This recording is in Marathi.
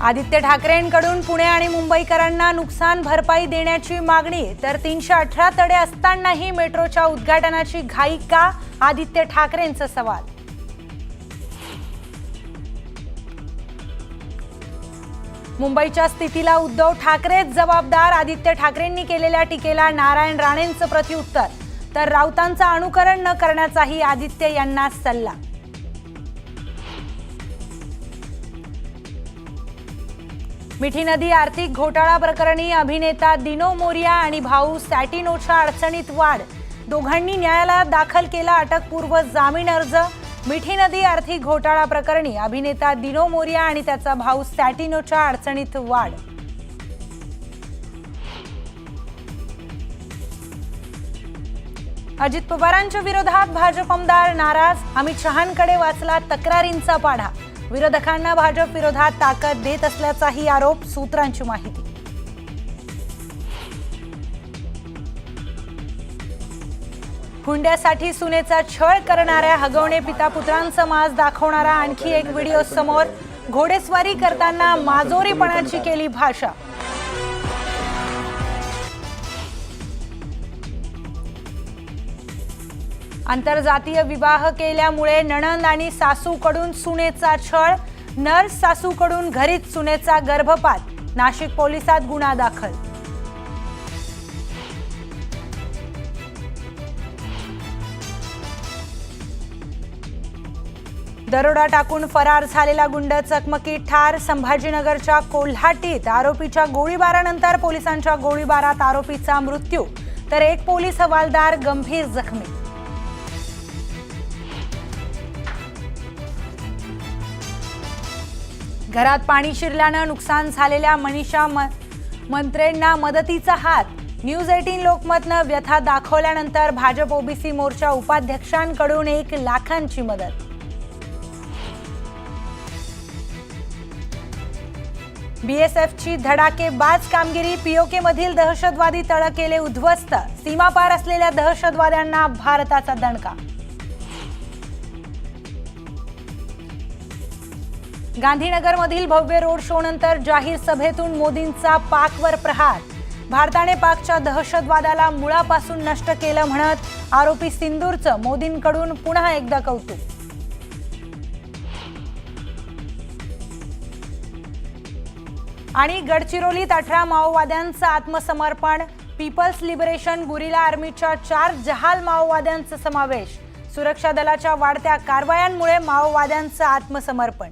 आदित्य ठाकरेंकडून पुणे आणि मुंबईकरांना नुकसान भरपाई देण्याची मागणी, तर 318 तडे असतानाही मेट्रोच्या उद्घाटनाची घाई का? आदित्य ठाकरेंचा सवाल. मुंबईच्या स्थितीला उद्धव ठाकरेच जबाबदार. आदित्य ठाकरेंनी केलेल्या टीकेला नारायण राणेंचं प्रत्युत्तर, तर राऊतांचं अनुकरण न करण्याचाही आदित्य यांना सल्ला. मिठी नदी आर्थिक घोटाळा प्रकरणी अभिनेता दिनो मोरिया आणि भाऊ सॅटिनोच्या अडचणीत वाढ. दोघांनी न्यायालयात दाखल केला अटकपूर्व जामीन अर्ज. मिठी नदी आर्थिक घोटाळा प्रकरणी अभिनेता दिनो मोरिया आणि त्याचा भाऊ सॅटिनोच्या अडचणीत वाढ. अजित पवारांच्या विरोधात भाजप आमदार नाराज. अमित शहांकडे वाचला तक्रारींचा पाढा. विरोधकांना भाजप विरोधात ताकद देत असल्याचाही आरोप. सूत्रांची माहिती. हुंड्यासाठी सुनेचा छळ करणाऱ्या हगवणे पिता पुत्रांचा माज दाखवणारा आणखी एक व्हिडिओ समोर. घोडेस्वारी करताना माजोरीपणाची केली भाषा. आंतरजातीय विवाह केल्यामुळे नणंद आणि सासूकडून सुनेचा छळ. नर सासूकडून घरीच सुनेचा गर्भपात. नाशिक पोलिसात गुन्हा दाखल. दरोडा टाकून फरार झालेला गुंड चकमकीत ठार. संभाजीनगरच्या कोल्हाटीत आरोपीच्या गोळीबारानंतर पोलिसांच्या गोळीबारात आरोपीचा मृत्यू, तर एक पोलीस हवालदार गंभीर जखमी. घरात पाणी शिरल्यानं नुकसान झालेल्या मनीषा मंत्रेंना मदतीचा हात. न्यूज 18 लोकमतनं व्यथा दाखवल्यानंतर भाजप ओबीसी मोर्चा उपाध्यक्षांकडून 1 लाखांची मदत. बीएसएफची धडाकेबाज कामगिरी. पीओके मधील दहशतवादी तळ केले उद्ध्वस्त. सीमापार असलेल्या दहशतवाद्यांना भारताचा दणका. गांधीनगरमधील भव्य रोड शो नंतर जाहीर सभेतून मोदींचा पाकवर प्रहार. भारताने पाकच्या दहशतवादाला मुळापासून नष्ट केलं म्हणत आरोपी सिंदूरचं मोदींकडून पुन्हा एकदा कौतुक. आणि गडचिरोलीत 18 माओवाद्यांचं आत्मसमर्पण. पीपल्स लिबरेशन गुरिला आर्मीच्या 4 जहाल माओवाद्यांचा समावेश. सुरक्षा दलाच्या वाढत्या कारवायांमुळे माओवाद्यांचं आत्मसमर्पण.